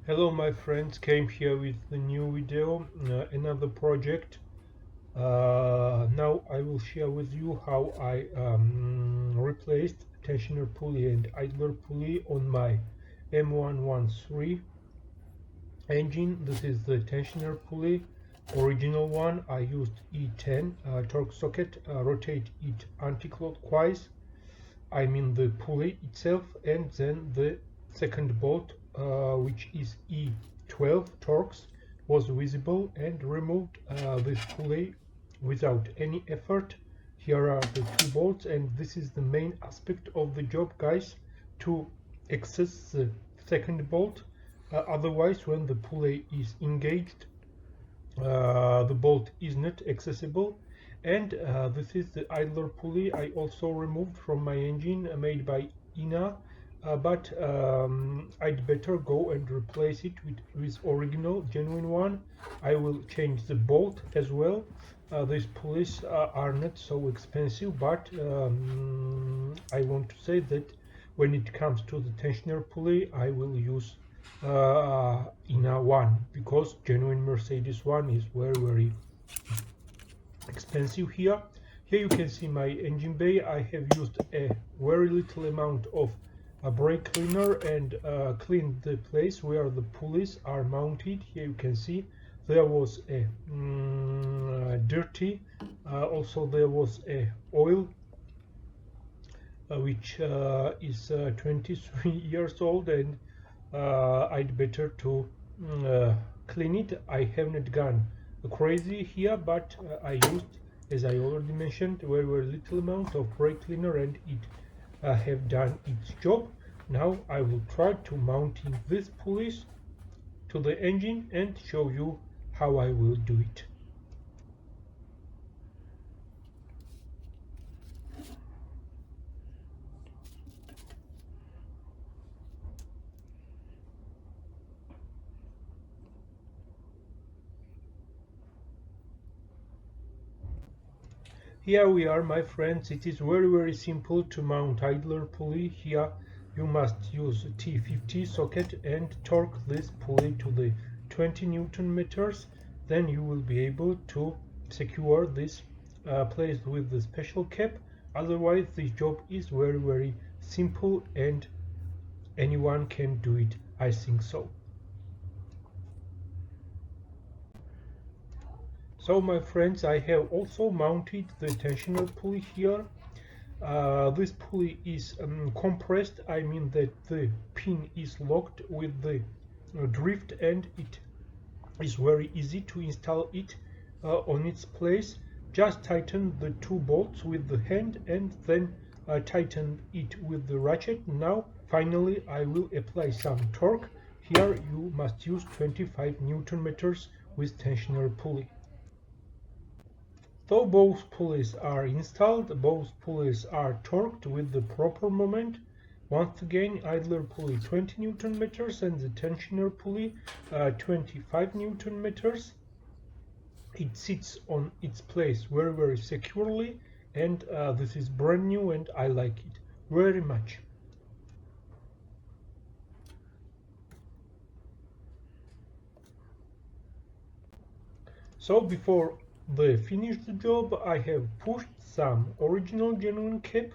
Hello my friends, came here with the new video, another project. Now I will share with you how I replaced tensioner pulley and idler pulley on my M113 engine. This is the tensioner pulley, original one. I used E10 torque socket, rotate it anti-clockwise. I mean the pulley itself, and then the second bolt, which is E12 Torx, was visible, and removed this pulley without any effort. Here are the two bolts, and this is the main aspect of the job, guys, to access the second bolt. Otherwise, when the pulley is engaged, the bolt is not accessible. And this is the idler pulley I also removed from my engine, made by INA, but I'd better go and replace it with original, genuine one. I will change the bolt as well. These pulleys are not so expensive, but I want to say that when it comes to the tensioner pulley, I will use INA one, because genuine Mercedes one is very expensive. Here you can see my engine bay. I have used a very little amount of brake cleaner and cleaned the place where the pulleys are mounted. Here you can see there was a dirty, also there was a oil which is 23 years old, and I'd better to clean it. I have not gone crazy here, but I used, as I already mentioned, very little amount of brake cleaner, and it have done its job. Now I will try to mounting these pulleys to the engine and show you how I will do it. Here we are, my friends. It is very simple to mount idler pulley. Here you must use T50 socket and torque this pulley to the 20 Newton meters. Then you will be able to secure this place with the special cap. Otherwise, this job is very simple, and anyone can do it, I think so. So my friends, I have also mounted the tensioner pulley here. This pulley is compressed. I mean that the pin is locked with the drift, and it is very easy to install it on its place. Just tighten the two bolts with the hand, and then tighten it with the ratchet. Now finally I will apply some torque. Here you must use 25 Newton meters with tensioner pulley. Though both pulleys are installed, both pulleys are torqued with the proper moment. Once again, idler pulley 20 Newton meters and the tensioner pulley 25 Newton meters. It sits on its place very securely, and this is brand new, and I like it very much. So before they finish the job, I have pushed some original genuine cap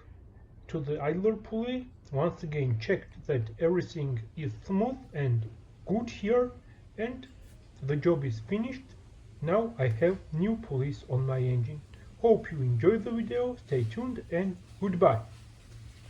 to the idler pulley. Once again checked that everything is smooth and good here, and the job is finished. Now I have new pulleys on my engine. Hope you enjoyed the video. Stay tuned, and goodbye.